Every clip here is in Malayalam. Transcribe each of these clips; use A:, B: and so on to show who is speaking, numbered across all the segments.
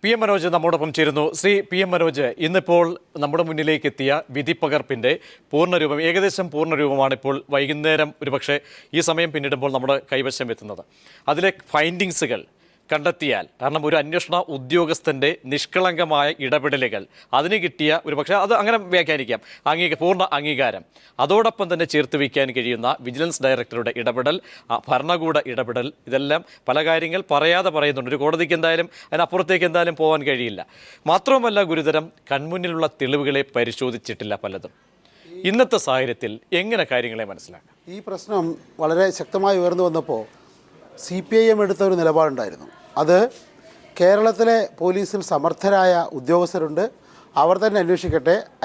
A: PM മനോജ് നമ്മോടൊപ്പം ചേരുന്നു. ശ്രീ PM മനോജ്, ഇന്നിപ്പോൾ നമ്മുടെ മുന്നിലേക്ക് എത്തിയ വിധിപ്പകർപ്പിൻ്റെ പൂർണ്ണരൂപം, ഏകദേശം പൂർണ്ണരൂപമാണ് ഇപ്പോൾ വൈകുന്നേരം ഒരുപക്ഷെ ഈ സമയം പിന്നിടുമ്പോൾ നമ്മുടെ കൈവശം എത്തുന്നത്. അതിലെ ഫൈൻഡിങ്സുകൾ കണ്ടെത്തിയാൽ, കാരണം ഒരു അന്വേഷണ ഉദ്യോഗസ്ഥൻ്റെ നിഷ്കളങ്കമായ ഇടപെടലുകൾ, അതിന് കിട്ടിയ ഒരുപക്ഷെ അത് അങ്ങനെ വ്യാഖ്യാനിക്കാം, പൂർണ്ണ അംഗീകാരം, അതോടൊപ്പം തന്നെ ചേർത്ത് വയ്ക്കാൻ കഴിയുന്ന വിജിലൻസ് ഡയറക്ടറുടെ ഇടപെടൽ, ഭരണകൂട ഇടപെടൽ, ഇതെല്ലാം പല കാര്യങ്ങൾ പറയാതെ പറയുന്നുണ്ട്. ഒരു കോടതിക്ക് എന്തായാലും അതിനപ്പുറത്തേക്ക് എന്തായാലും പോകാൻ കഴിയില്ല. മാത്രവുമല്ല, ഗുരുതരം കൺമുന്നിലുള്ള തെളിവുകളെ പരിശോധിച്ചിട്ടില്ല പലതും. ഇന്നത്തെ സാഹചര്യത്തിൽ എങ്ങനെ കാര്യങ്ങളെ മനസ്സിലാക്കാം?
B: ഈ പ്രശ്നം വളരെ ശക്തമായി ഉയർന്നു വന്നപ്പോൾ CPIM എടുത്ത ഒരു നിലപാടുണ്ടായിരുന്നു. അത് കേരളത്തിലെ പോലീസിൽ സമർത്ഥരായ ഉദ്യോഗസ്ഥരുണ്ട്, അവർ തന്നെ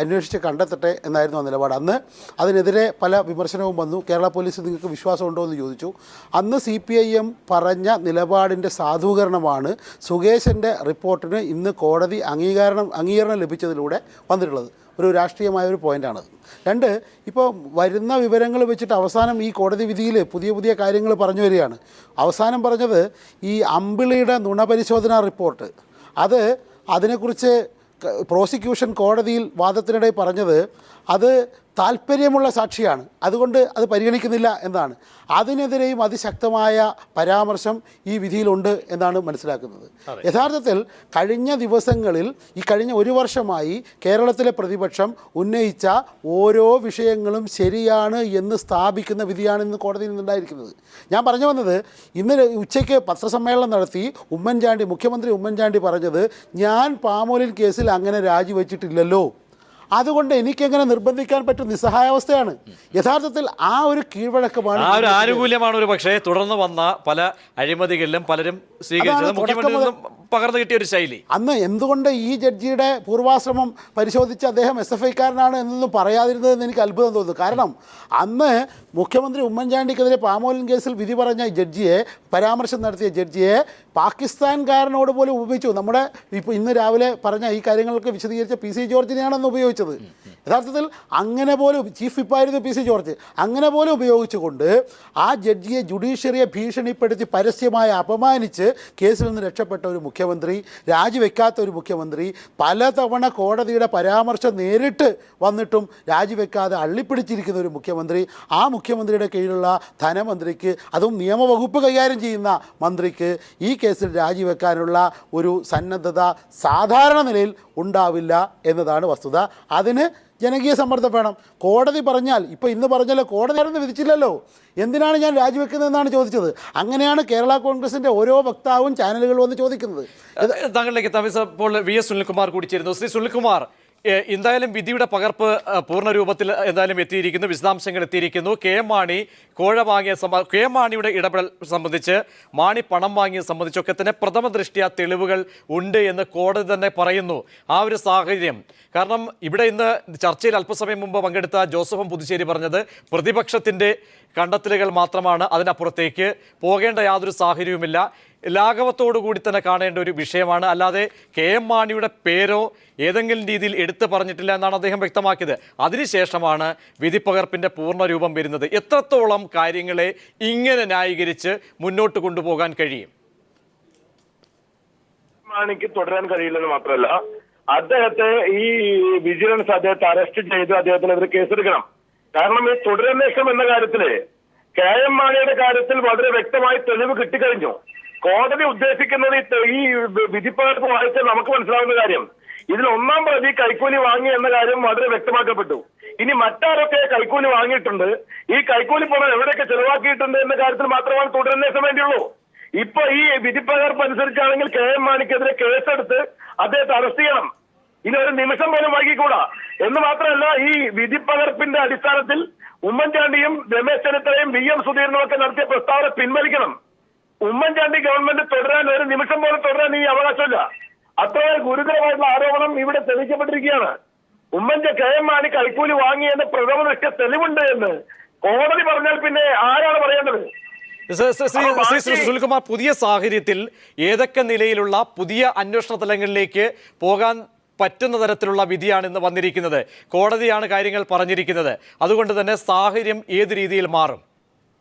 B: അന്വേഷിച്ച് കണ്ടെത്തട്ടെ എന്നായിരുന്നു ആ നിലപാട്. അന്ന് അതിനെതിരെ പല വിമർശനവും വന്നു. കേരള പോലീസിൽ നിങ്ങൾക്ക് വിശ്വാസമുണ്ടോ എന്ന് ചോദിച്ചു. അന്ന് CPIM പറഞ്ഞ നിലപാടിൻ്റെ സാധൂകരണമാണ് സുകേശൻ്റെ റിപ്പോർട്ടിന് ഇന്ന് കോടതി അംഗീകരണം ലഭിച്ചതിലൂടെ വന്നിട്ടുള്ളത്. ഒരു രാഷ്ട്രീയമായ ഒരു പോയിൻ്റാണത്. രണ്ട്, ഇപ്പോൾ വരുന്ന വിവരങ്ങൾ വെച്ചിട്ട് അവസാനം ഈ കോടതി വിധിയിൽ പുതിയ കാര്യങ്ങൾ പറഞ്ഞു വരികയാണ്. അവസാനം പറഞ്ഞത് ഈ അമ്പിളിയുടെ നുണപരിശോധനാ റിപ്പോർട്ട്, അതിനെക്കുറിച്ച് പ്രോസിക്യൂഷൻ കോടതിയിൽ വാദത്തിനിടെ പറഞ്ഞത് അത് താല്പര്യമുള്ള സാക്ഷിയാണ്, അതുകൊണ്ട് അത് പരിഗണിക്കുന്നില്ല എന്നാണ്. അതിനെതിരെയും അതിശക്തമായ പരാമർശം ഈ വിധിയിലുണ്ട് എന്നാണ് മനസ്സിലാക്കുന്നത്. യഥാർത്ഥത്തിൽ കഴിഞ്ഞ ദിവസങ്ങളിൽ, ഈ കഴിഞ്ഞ ഒരു വർഷമായി കേരളത്തിലെ പ്രതിപക്ഷം ഉന്നയിച്ച ഓരോ വിഷയങ്ങളും ശരിയാണ് എന്ന് സ്ഥാപിക്കുന്ന വിധിയാണ് ഇന്ന് കോടതിയിൽ നിന്നുണ്ടായിരിക്കുന്നത്. ഞാൻ പറഞ്ഞു വന്നത്, ഇന്ന് ഉച്ചയ്ക്ക് പത്രസമ്മേളനം നടത്തി മുഖ്യമന്ത്രി ഉമ്മൻചാണ്ടി പറഞ്ഞത്, ഞാൻ പാമോലിൻ കേസിൽ അങ്ങനെ രാജിവെച്ചിട്ടില്ലല്ലോ, അതുകൊണ്ട് എനിക്കെങ്ങനെ നിർബന്ധിക്കാൻ പറ്റും, നിസ്സഹായാവസ്ഥയാണ്. യഥാർത്ഥത്തിൽ ആ ഒരു കീഴ്വഴക്കമാണ്,
A: ആ ഒരു ആനുകൂല്യമാണ് ഒരു പക്ഷേ തുടർന്ന് വന്ന പല അഴിമതികളിലും പലരും സ്വീകരിച്ചത്, മുഖ്യമന്ത്രിയിൽ പകർന്നു കിട്ടിയ ഒരു ശൈലി.
B: അന്ന് എന്തുകൊണ്ട് ഈ ജഡ്ജിയുടെ പൂർവാശ്രമം പരിശോധിച്ച് അദ്ദേഹം SFIക്കാരനാണ് എന്നൊന്നും പറയാതിരുന്നതെന്ന് എനിക്ക് അത്ഭുതം തോന്നുന്നു. കാരണം അന്ന് മുഖ്യമന്ത്രി ഉമ്മൻചാണ്ടിക്കെതിരെ പാമോലിൻ കേസിൽ വിധി പറഞ്ഞ പരാമർശം നടത്തിയ ജഡ്ജിയെ പാകിസ്ഥാൻകാരനോട് പോലും ഉപയോഗിച്ചു. നമ്മുടെ ഇപ്പോൾ ഇന്ന് രാവിലെ പറഞ്ഞ ഈ കാര്യങ്ങൾക്ക് വിശദീകരിച്ച PC ജോർജിനെയാണെന്ന് ഉപയോഗിച്ചത്. യഥാർത്ഥത്തിൽ അങ്ങനെ പോലും, ചീഫ് വിപ്പായിരുന്നു PC ജോർജ്, അങ്ങനെ പോലും ഉപയോഗിച്ചുകൊണ്ട് ആ ജഡ്ജിയെ, ജുഡീഷ്യറിയെ ഭീഷണിപ്പെടുത്തി പരസ്യമായി അപമാനിച്ച് കേസിൽ നിന്ന് രക്ഷപ്പെട്ട ഒരു മുഖ്യമന്ത്രി, രാജിവെക്കാത്ത ഒരു മുഖ്യമന്ത്രി, പലതവണ കോടതിയുടെ പരാമർശം നേരിട്ട് വന്നിട്ടും രാജിവെക്കാതെ അള്ളിപ്പിടിച്ചിരിക്കുന്ന ഒരു മുഖ്യമന്ത്രി, ആ മുഖ്യമന്ത്രിയുടെ കീഴിലുള്ള ധനമന്ത്രിക്ക്, അതും നിയമവകുപ്പ് കൈകാര്യം ചെയ്യുന്ന മന്ത്രിക്ക് ഈ കേസിൽ രാജിവെക്കാനുള്ള ഒരു സന്നദ്ധത സാധാരണ നിലയിൽ ഉണ്ടാവില്ല എന്നതാണ് വസ്തുത. അതിന് ജനകീയ സമ്മർദ്ദം വേണം. കോടതി പറഞ്ഞാൽ, ഇപ്പോൾ ഇന്ന് പറഞ്ഞല്ലോ, കോടതി ആരെന്ന് വിധിച്ചില്ലല്ലോ, എന്തിനാണ് ഞാൻ രാജിവെക്കുന്നതെന്നാണ് ചോദിച്ചത്. അങ്ങനെയാണ് കേരള കോൺഗ്രസിൻ്റെ ഓരോ വക്താവും ചാനലുകൾ വന്ന് ചോദിക്കുന്നത്.
A: താങ്കളിലേക്ക് ഇപ്പോൾ VS സുനിൽകുമാർ കൂടി ചേരുന്നു. ശ്രീ സുനിൽകുമാർ, എന്തായാലും വിധിയുടെ പകർപ്പ് പൂർണ്ണ രൂപത്തിൽ എന്തായാലും എത്തിയിരിക്കുന്നു, വിശദാംശങ്ങൾ എത്തിയിരിക്കുന്നു. കെ മാണിയുടെ ഇടപെടൽ സംബന്ധിച്ച്, മാണി പണം വാങ്ങിയത് സംബന്ധിച്ചൊക്കെ തന്നെ പ്രഥമ ദൃഷ്ട്യാ തെളിവുകൾ ഉണ്ട് എന്ന് കോടതി തന്നെ പറയുന്നു. ആ ഒരു സാഹചര്യം, കാരണം ഇവിടെ ഇന്ന് ചർച്ചയിൽ അല്പസമയം മുമ്പ് പങ്കെടുത്ത ജോസഫും പുതുശ്ശേരി പറഞ്ഞത് പ്രതിപക്ഷത്തിൻ്റെ കണ്ടെത്തലുകൾ മാത്രമാണ്, അതിനപ്പുറത്തേക്ക് പോകേണ്ട യാതൊരു സാഹചര്യവുമില്ല, ലാഘവത്തോടു കൂടി തന്നെ കാണേണ്ട ഒരു വിഷയമാണ്, അല്ലാതെ KM മാണിയുടെ പേരോ ഏതെങ്കിലും രീതിയിൽ എടുത്തു പറഞ്ഞിട്ടില്ല എന്നാണ് അദ്ദേഹം വ്യക്തമാക്കിയത്. അതിനുശേഷമാണ് വിധിപ്പകർപ്പിൻ്റെ പൂർണ്ണ രൂപം വരുന്നത്. എത്രത്തോളം കാര്യങ്ങളെ ഇങ്ങനെ ന്യായീകരിച്ച് മുന്നോട്ട് കൊണ്ടുപോകാൻ കഴിയും?
C: മാണിക്ക് തുടരാൻ കഴിയില്ലെന്ന് മാത്രമല്ല, അദ്ദേഹത്തെ ഈ വിജിലൻസ് അദ്ദേഹത്തെ അറസ്റ്റ് ചെയ്ത് അദ്ദേഹത്തിനെതിരെ കേസെടുക്കണം. കാരണം ഈ തുടരന്വേഷണം എന്ന കാര്യത്തില് KM മാണിയുടെ കാര്യത്തിൽ വളരെ വ്യക്തമായി തെളിവ് കിട്ടിക്കഴിഞ്ഞു. കോടതി ഉദ്ദേശിക്കുന്നത് ഈ വിധിപ്പകർപ്പ് വായിച്ചാൽ നമുക്ക് മനസ്സിലാവുന്ന കാര്യം, ഇതിൽ ഒന്നാം പ്രതി കൈക്കൂലി വാങ്ങി എന്ന കാര്യം വളരെ വ്യക്തമാക്കപ്പെട്ടു. ഇനി മറ്റാരൊക്കെ കൈക്കൂലി വാങ്ങിയിട്ടുണ്ട്, ഈ കൈക്കൂലി പണം എവിടെയൊക്കെ ചെലവാക്കിയിട്ടുണ്ട് എന്ന കാര്യത്തിൽ മാത്രമാണ് തുടരന്വേഷണം വേണ്ടിയുള്ളൂ. ഇപ്പൊ ഈ വിധിപ്പകർപ്പ് അനുസരിച്ചാണെങ്കിൽ KM മാണിക്കെതിരെ കേസെടുത്ത് അദ്ദേഹത്തെ അറസ്റ്റ് ചെയ്യണം. ഇനി ഒരു നിമിഷം പോലും വൈകിക്കൂടാ. എന്ന് മാത്രമല്ല, ഈ വിധിപ്പകർപ്പിന്റെ അടിസ്ഥാനത്തിൽ ഉമ്മൻചാണ്ടിയും രമേശ് ചെന്നിത്തലയും VM സുധീരനും ഒക്കെ നടത്തിയ പ്രസ്താവന പിൻവലിക്കണം. ഉമ്മൻചാണ്ടി ഗവൺമെന്റ് തുടരാൻ, ഒരു നിമിഷം പോലും തുടരാൻ ഈ അവകാശമില്ല. അത്ര ഗുരുതരമായിട്ടുള്ള ആരോപണം ഇവിടെ തെളിയിക്കപ്പെട്ടിരിക്കുകയാണ്. KM മാണി കൈക്കൂലി വാങ്ങിയെന്ന് പ്രഥമ ദൃഷ്ട്യാ തെളിവുണ്ട് എന്ന് കോടതി പറഞ്ഞാൽ പിന്നെ ആരാണ് പറയേണ്ടത്?
A: സുനിൽകുമാർ, പുതിയ സാഹചര്യത്തിൽ ഏതൊക്കെ നിലയിലുള്ള പുതിയ അന്വേഷണ തലങ്ങളിലേക്ക് പോകാൻ പറ്റുന്ന തരത്തിലുള്ള വിധിയാണ് ഇന്ന് വന്നിരിക്കുന്നത്? കോടതിയാണ് കാര്യങ്ങൾ പറഞ്ഞിരിക്കുന്നത്. അതുകൊണ്ട് തന്നെ സാഹചര്യം ഏത് രീതിയിൽ മാറും?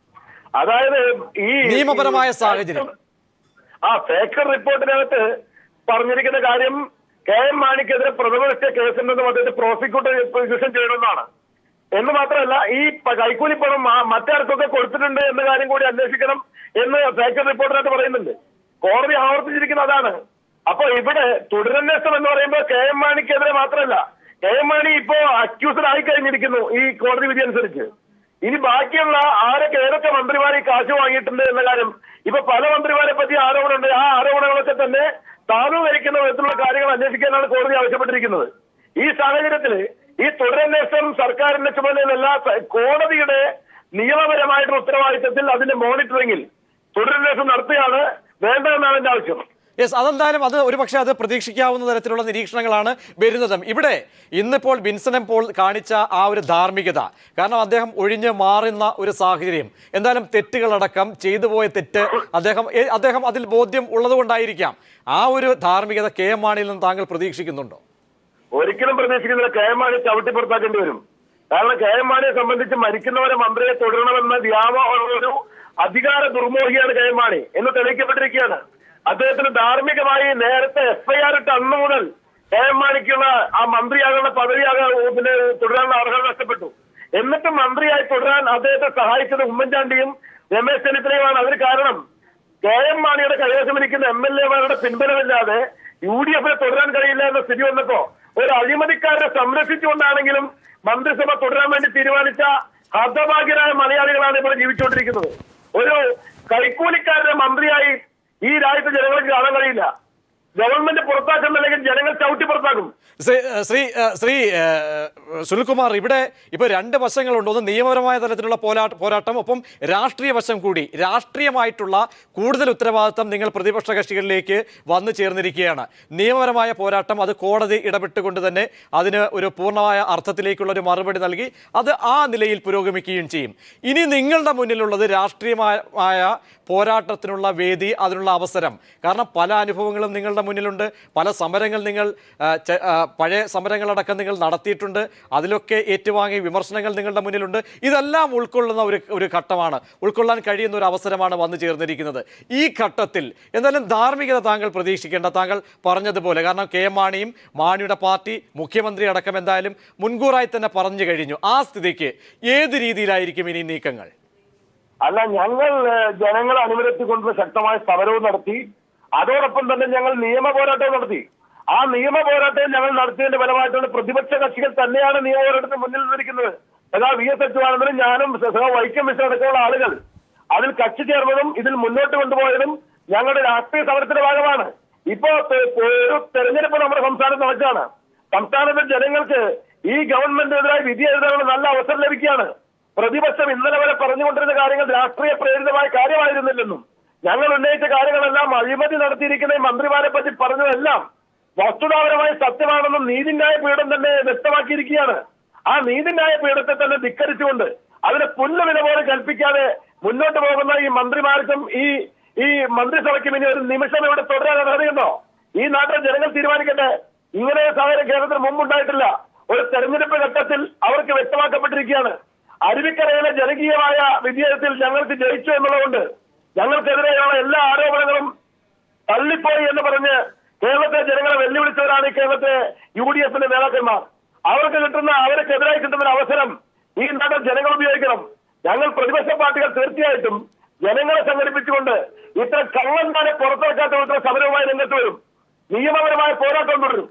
C: അതായത് ഈ
A: നിയമപരമായ സാഹചര്യം,
C: ഫേക്കർ റിപ്പോർട്ടിനകത്ത് പറഞ്ഞിരിക്കുന്ന കാര്യം കെ.എം. മാണിക്കെതിരെ പ്രഥമദൃഷ്ട്യ കേസുണ്ടെന്നും അദ്ദേഹത്തെ പ്രോസിക്യൂഷൻ ചെയ്യണമെന്നാണ്. എന്ന് മാത്രമല്ല, ഈ കൈക്കൂലി പണം മറ്റാർക്കൊക്കെ കൊടുത്തിട്ടുണ്ട് എന്ന കാര്യം കൂടി അന്വേഷിക്കണം എന്ന് ഫാക്ട് റിപ്പോർട്ടിനകത്ത് പറയുന്നുണ്ട്. കോടതി ആവർത്തിച്ചിരിക്കുന്ന അതാണ്. അപ്പൊ ഇവിടെ തുടരന്വേഷണം എന്ന് പറയുമ്പോൾ കെ.എം. മാണിക്കെതിരെ മാത്രമല്ല, കെ.എം. മാണി ഇപ്പോ അക്യൂസ്ഡ് ആയി കഴിഞ്ഞിരിക്കുന്നു ഈ കോടതി വിധി അനുസരിച്ച്. ഇനി ബാക്കിയുള്ള ഏതൊക്കെ മന്ത്രിമാർ ഈ കാശ് വാങ്ങിയിട്ടുണ്ട് എന്ന കാര്യം ഇപ്പൊ പല മന്ത്രിമാരെ പറ്റി ആരോപണമുണ്ട്. ആ ആരോപണങ്ങളൊക്കെ തന്നെ സാധൂകരിക്കുന്ന വിധത്തിലുള്ള കാര്യങ്ങൾ അന്വേഷിക്കാനാണ് കോടതി ആവശ്യപ്പെട്ടിരിക്കുന്നത്. ഈ സാഹചര്യത്തിൽ ഈ തുടരന്വേഷണം സർക്കാരിന്റെ ചുമതലയിലല്ല, കോടതിയുടെ നിയമപരമായിട്ടുള്ള ഉത്തരവാദിത്തത്തിൽ അതിന്റെ മോണിറ്ററിംഗിൽ തുടരന്വേഷണം നടത്തുകയാണ് വേണ്ടതെന്നാണ് എന്റെ ആവശ്യം.
A: യെസ്, അതെന്തായാലും അത് ഒരുപക്ഷെ അത് പ്രതീക്ഷിക്കാവുന്ന തരത്തിലുള്ള നിരീക്ഷണങ്ങളാണ് വരുന്നതും. ഇവിടെ ഇന്നിപ്പോൾ വിൻസെന്റ് പോൾ കാണിച്ച ആ ഒരു ധാർമ്മികത, കാരണം അദ്ദേഹം ഒഴിഞ്ഞ് മാറുന്ന ഒരു സാഹചര്യം, എന്തായാലും തെറ്റുകളടക്കം ചെയ്തു പോയ തെറ്റ് അദ്ദേഹം അതിൽ ബോധ്യം ഉള്ളതുകൊണ്ടായിരിക്കാം. ആ ഒരു ധാർമ്മികത കെ.എം. മാണിയിൽ നിന്ന് താങ്കൾ പ്രതീക്ഷിക്കുന്നുണ്ടോ?
C: ഒരിക്കലും പ്രതീക്ഷിക്കുന്നില്ല. കെ.എം. മാണി ചവിട്ടി പുറത്താക്കേണ്ടി വരും. കാരണം കെ.എം. മാണിയെ സംബന്ധിച്ച് മരിക്കുന്നവരെ മന്ത്രിയെ തുടരണമെന്ന ഒരു അധികാര ദുർമോഹിയാണ് കെ.എം. മാണി എന്ന് തെളിയിക്കപ്പെട്ടിരിക്കുകയാണ്. അദ്ദേഹത്തിന് ധാർമ്മികമായി നേരത്തെ FIR ഇട്ട അന്ന് മുതൽ കെ.എം. മാണിക്കുള്ള ആ മന്ത്രിയാകുന്ന പിന്നെ തുടരാനുള്ള അർഹത നഷ്ടപ്പെട്ടു. എന്നിട്ടും മന്ത്രിയായി തുടരാൻ അദ്ദേഹത്തെ സഹായിച്ചത് ഉമ്മൻചാണ്ടിയും രമേശ് ചെന്നിത്തലയുമാണ്. അതിന് കാരണം കെ.എം. മാണിയുടെ കൈവശമിരിക്കുന്ന MLA-മാരുടെ പിൻബലമില്ലാതെ UDF തുടരാൻ കഴിയില്ല എന്ന സ്ഥിതി വന്നപ്പോ ഒരു അഴിമതിക്കാരനെ സംരക്ഷിച്ചുകൊണ്ടാണെങ്കിലും മന്ത്രിസഭ തുടരാൻ വേണ്ടി തീരുമാനിച്ച ഹതഭാഗ്യരായ മലയാളികളാണ് ഇവിടെ ജീവിച്ചുകൊണ്ടിരിക്കുന്നത്. ഒരു കൈക്കൂലിക്കാരന്റെ മന്ത്രിയായി ഈ രാജ്യത്തെ ജനങ്ങൾക്ക് കാണാൻ കഴിയില്ല. ഗവൺമെന്റ് പുറത്താക്കുന്നില്ലെങ്കിൽ ജനങ്ങൾ ചവിട്ടി പുറത്താക്കും.
A: ശ്രീ സുനിൽകുമാർ, ഇവിടെ ഇപ്പൊ രണ്ട് വശങ്ങളുണ്ട്. ഒന്ന് നിയമപരമായ തലത്തിലുള്ള പോരാട്ടം, ഒപ്പം രാഷ്ട്രീയ വശം കൂടി. രാഷ്ട്രീയമായിട്ടുള്ള കൂടുതൽ ഉത്തരവാദിത്തം നിങ്ങൾ പ്രതിപക്ഷ കക്ഷികളിലേക്ക് വന്നു ചേർന്നിരിക്കുകയാണ്. നിയമപരമായ പോരാട്ടം അത് കോടതി ഇടപെട്ടുകൊണ്ട് തന്നെ അതിന് ഒരു പൂർണ്ണമായ അർത്ഥത്തിലേക്കുള്ള ഒരു മറുപടി നൽകി അത് ആ നിലയിൽ പുരോഗമിക്കുകയും ചെയ്യും. ഇനി നിങ്ങളുടെ മുന്നിലുള്ളത് രാഷ്ട്രീയമായ പോരാട്ടത്തിനുള്ള വേദി, അതിനുള്ള അവസരം. കാരണം പല അനുഭവങ്ങളും നിങ്ങളുടെ മുന്നിലുണ്ട്, പല സമരങ്ങൾ നിങ്ങൾ പഴയ സമരങ്ങളടക്കം നിങ്ങൾ നടത്തിയിട്ടുണ്ട്, അതിലൊക്കെ ഏറ്റുവാങ്ങിയ വിമർശനങ്ങൾ നിങ്ങളുടെ മുന്നിലുണ്ട്. ഇതെല്ലാം ഉൾക്കൊള്ളുന്ന ഒരു ഘട്ടമാണ്, ഉൾക്കൊള്ളാൻ കഴിയുന്ന ഒരു അവസരമാണ് വന്നു ചേർന്നിരിക്കുന്നത്. ഈ ഘട്ടത്തിൽ എന്തായാലും ധാർമ്മികത താങ്കൾ പ്രതീക്ഷിക്കേണ്ട, താങ്കൾ പറഞ്ഞതുപോലെ. കാരണം കെ.എം. മാണിയും മാണിയുടെ പാർട്ടി, മുഖ്യമന്ത്രി അടക്കം എന്തായാലും മുൻകൂറായി തന്നെ പറഞ്ഞു കഴിഞ്ഞു. ആ സ്ഥിതിക്ക് ഏത് രീതിയിലായിരിക്കും ഇനി നീക്കങ്ങൾ?
C: അല്ല, ഞങ്ങൾ ജനങ്ങളെ അണിനിരത്തിക്കൊണ്ടുള്ള ശക്തമായ സമരവും നടത്തി. അതോടൊപ്പം തന്നെ ഞങ്ങൾ നിയമ പോരാട്ടവും നടത്തി. ആ നിയമ പോരാട്ടം ഞങ്ങൾ നടത്തിയതിന്റെ ഫലമായിട്ടാണ് പ്രതിപക്ഷ കക്ഷികൾ തന്നെയാണ് നിയമ പോരാട്ടത്തിന് മുന്നിൽ നിന്നിരിക്കുന്നത്. VS അച്യുതാനന്ദനും ഞാനും വൈക്കം മിശ്ര അടക്കമുള്ള ആളുകൾ അതിൽ കക്ഷി ചേർന്നതും ഇതിൽ മുന്നോട്ട് കൊണ്ടുപോയതും ഞങ്ങളുടെ രാഷ്ട്രീയ സമരത്തിന്റെ ഭാഗമാണ്. ഇപ്പോ ഒരു തെരഞ്ഞെടുപ്പ് നമ്മുടെ സംസ്ഥാനത്ത് നടക്കുകയാണ്. സംസ്ഥാനത്തെ ജനങ്ങൾക്ക് ഈ ഗവൺമെന്റിനെതിരായി വിധി എഴുതാനുള്ള നല്ല അവസരം ലഭിക്കുകയാണ്. പ്രതിപക്ഷം ഇന്നലെ വരെ പറഞ്ഞുകൊണ്ടിരുന്ന കാര്യങ്ങൾ രാഷ്ട്രീയ പ്രേരിതമായ കാര്യമായിരുന്നില്ലെന്നും ഞങ്ങൾ ഉന്നയിച്ച കാര്യങ്ങളെല്ലാം അഴിമതി നടത്തിയിരിക്കുന്ന മന്ത്രിമാരെ പറ്റി പറഞ്ഞതെല്ലാം വസ്തുതാപരമായി സത്യമാണെന്നും നീതിന്യായ പീഠം തന്നെ വ്യക്തമാക്കിയിരിക്കുകയാണ്. ആ നീതിന്യായ പീഠത്തെ തന്നെ ധിക്കരിച്ചുകൊണ്ട് അതിന് പുല്ലുവില പോലെ കൽപ്പിക്കാതെ മുന്നോട്ട് പോകുന്ന ഈ മന്ത്രിമാർക്കും ഈ മന്ത്രിസഭയ്ക്കും ഇനി ഒരു നിമിഷം ഇവിടെ തുടരാൻ അറിയുന്നോ? ഈ നാട്ടിലെ ജനങ്ങൾ തീരുമാനിക്കട്ടെ. ഇങ്ങനെ സാഹചര്യം കേരളത്തിന് മുമ്പുണ്ടായിട്ടില്ല. ഒരു തെരഞ്ഞെടുപ്പ് ഘട്ടത്തിൽ അവർക്ക് വ്യക്തമാക്കപ്പെട്ടിരിക്കുകയാണ്. അരുവിക്കരയിലെ ജനകീയമായ വിജയത്തിൽ ഞങ്ങൾക്ക് ജയിച്ചു എന്നുള്ളതുകൊണ്ട് ഞങ്ങൾക്കെതിരെയുള്ള എല്ലാ ആരോപണങ്ങളും തള്ളിപ്പോയി എന്ന് പറഞ്ഞ് കേരളത്തെ ജനങ്ങളെ വെല്ലുവിളിച്ചവരാണ് ഈ കേരളത്തെ UDF-ന്റെ നേതാക്കന്മാർ. അവർക്കെതിരായി കിട്ടുന്ന ഒരു അവസരം ഈ നാട്ടിൽ ജനങ്ങൾ ഉപയോഗിക്കണം. ഞങ്ങൾ പ്രതിപക്ഷ പാർട്ടികൾ തീർച്ചയായിട്ടും ജനങ്ങളെ സംഘടിപ്പിച്ചുകൊണ്ട് ഇത്തരം കള്ളന്മാരെ പുറത്തിറക്കാത്ത ഇത്തരം സമരവുമായി രംഗത്ത് വരും. നിയമപരമായ പോരാട്ടം തുടരും.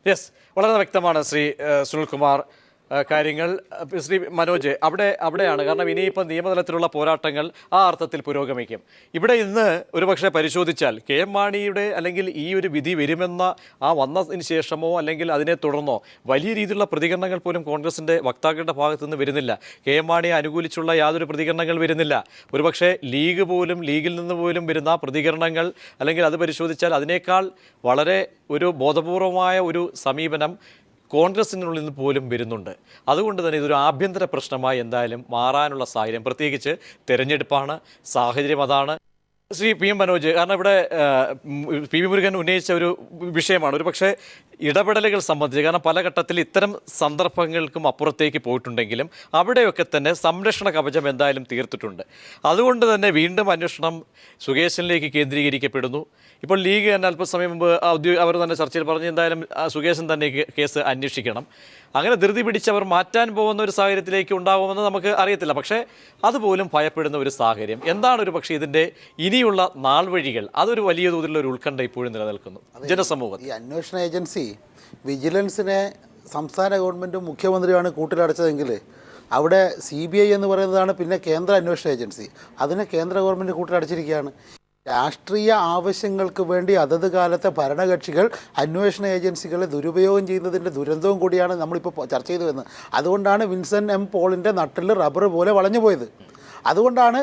A: യെസ്, വളരെ വ്യക്തമാണ് ശ്രീ സുനിൽകുമാർ കാര്യങ്ങൾ. ശ്രീ മനോജ്, അവിടെയാണ്. കാരണം ഇനിയിപ്പോൾ നിയമതലത്തിലുള്ള പോരാട്ടങ്ങൾ ആ അർത്ഥത്തിൽ പുരോഗമിക്കും. ഇവിടെ ഇന്ന് ഒരുപക്ഷെ പരിശോധിച്ചാൽ കെ.എം. മാണിയുടെ അല്ലെങ്കിൽ ഈ ഒരു വിധി വരുമെന്ന ആ വന്നതിന് ശേഷമോ അല്ലെങ്കിൽ അതിനെ തുടർന്നോ വലിയ രീതിയിലുള്ള പ്രതികരണങ്ങൾ പോലും കോൺഗ്രസിൻ്റെ വക്താക്കളുടെ ഭാഗത്തു നിന്ന് വരുന്നില്ല. കെ.എം. മാണിയെ അനുകൂലിച്ചുള്ള യാതൊരു പ്രതികരണങ്ങൾ വരുന്നില്ല. ഒരുപക്ഷെ ലീഗിൽ നിന്ന് പോലും വരുന്ന പ്രതികരണങ്ങൾ അല്ലെങ്കിൽ അത് പരിശോധിച്ചാൽ അതിനേക്കാൾ വളരെ ഒരു ബോധപൂർവമായ ഒരു സമീപനം കോൺഗ്രസിനുള്ളിൽ നിന്ന് പോലും വരുന്നുണ്ട്. അതുകൊണ്ട് തന്നെ ഇതൊരു ആഭ്യന്തര പ്രശ്നമായി എന്തായാലും മാറാനുള്ള സാഹചര്യം, പ്രത്യേകിച്ച് തെരഞ്ഞെടുപ്പാണ്, സാഹചര്യം അതാണ്. ശ്രീ പി എം മനോജ്, കാരണം ഇവിടെ പി വി മുരുകൻ ഉന്നയിച്ച ഒരു വിഷയമാണ്. ഒരു പക്ഷേ ഇടപെടലുകൾ സംബന്ധിച്ച്, കാരണം പല ഘട്ടത്തിൽ ഇത്തരം സന്ദർഭങ്ങൾക്കും അപ്പുറത്തേക്ക് പോയിട്ടുണ്ടെങ്കിലും അവിടെയൊക്കെ തന്നെ സംരക്ഷണ കവചം എന്തായാലും തീർത്തിട്ടുണ്ട്. അതുകൊണ്ട് തന്നെ വീണ്ടും അന്വേഷണം സുകേശനിലേക്ക് കേന്ദ്രീകരിക്കപ്പെടുന്നു. ഇപ്പോൾ ലീഗ് തന്നെ അല്പസമയം മുമ്പ് അവർ തന്നെ ചർച്ചയിൽ പറഞ്ഞ് എന്തായാലും സുകേശൻ തന്നെ കേസ് അന്വേഷിക്കണം. അങ്ങനെ ധൃതി പിടിച്ചവർ മാറ്റാൻ പോകുന്ന ഒരു സാഹചര്യത്തിലേക്ക് ഉണ്ടാകുമെന്ന് നമുക്ക് അറിയത്തില്ല. പക്ഷേ അതുപോലും ഭയപ്പെടുന്ന ഒരു സാഹചര്യം എന്താണ് ഒരു പക്ഷേ ഇതിൻ്റെ ഇനിയുള്ള നാൾ വഴികൾ, അതൊരു വലിയ തോതിലുള്ള ഒരു ഉത്കണ്ഠ ഇപ്പോഴും നിലനിൽക്കുന്നു ജനസമൂഹത്തിൽ.
B: ഈ അന്വേഷണ ഏജൻസി വിജിലൻസിനെ സംസ്ഥാന ഗവൺമെൻറ്റും മുഖ്യമന്ത്രിയാണ് കൂട്ടിലടച്ചതെങ്കിൽ അവിടെ CBI എന്ന് പറയുന്നതാണ് പിന്നെ കേന്ദ്ര അന്വേഷണ ഏജൻസി. അതിനെ കേന്ദ്ര ഗവൺമെൻറ് കൂട്ടിലടച്ചിരിക്കുകയാണ്. രാഷ്ട്രീയ ആവശ്യങ്ങൾക്ക് വേണ്ടി അതത് കാലത്തെ ഭരണകക്ഷികൾ അന്വേഷണ ഏജൻസികളെ ദുരുപയോഗം ചെയ്യുന്നതിൻ്റെ ദുരന്തവും കൂടിയാണ് നമ്മളിപ്പോൾ ചർച്ച ചെയ്തു വരുന്നത്. അതുകൊണ്ടാണ് വിൻസെൻ്റ് എം പോളിൻ്റെ നട്ടിൽ റബ്ബർ പോലെ വളഞ്ഞു പോയത്. അതുകൊണ്ടാണ്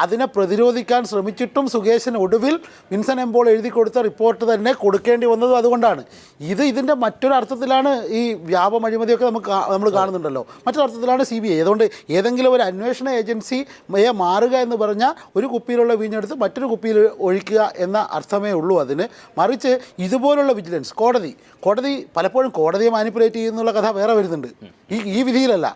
B: അതിനെ പ്രതിരോധിക്കാൻ ശ്രമിച്ചിട്ടും സുകേശന് ഒടുവിൽ വിൻസെൻ്റ് എം പോൾ എഴുതി കൊടുത്ത റിപ്പോർട്ട് തന്നെ കൊടുക്കേണ്ടി വന്നതും അതുകൊണ്ടാണ്. ഇതിൻ്റെ മറ്റൊരർത്ഥത്തിലാണ് ഈ വ്യാപം അഴിമതിയൊക്കെ നമ്മൾ കാണുന്നുണ്ടല്ലോ, മറ്റൊരർത്ഥത്തിലാണ് CBI. അതുകൊണ്ട് ഏതെങ്കിലും ഒരു അന്വേഷണ ഏജൻസി മാറുക എന്ന് പറഞ്ഞാൽ ഒരു കുപ്പിയിലുള്ള വീഞ്ഞെടുത്ത് മറ്റൊരു കുപ്പിയിൽ ഒഴിക്കുക എന്ന അർത്ഥമേ ഉള്ളൂ അതിന്. മറിച്ച് ഇതുപോലുള്ള വിജിലൻസ് കോടതി പലപ്പോഴും കോടതിയെ മാനിപ്പുലേറ്റ് ചെയ്യുന്നുള്ള കഥ വേറെ വരുന്നുണ്ട്. ഈ വിധിയിലല്ല,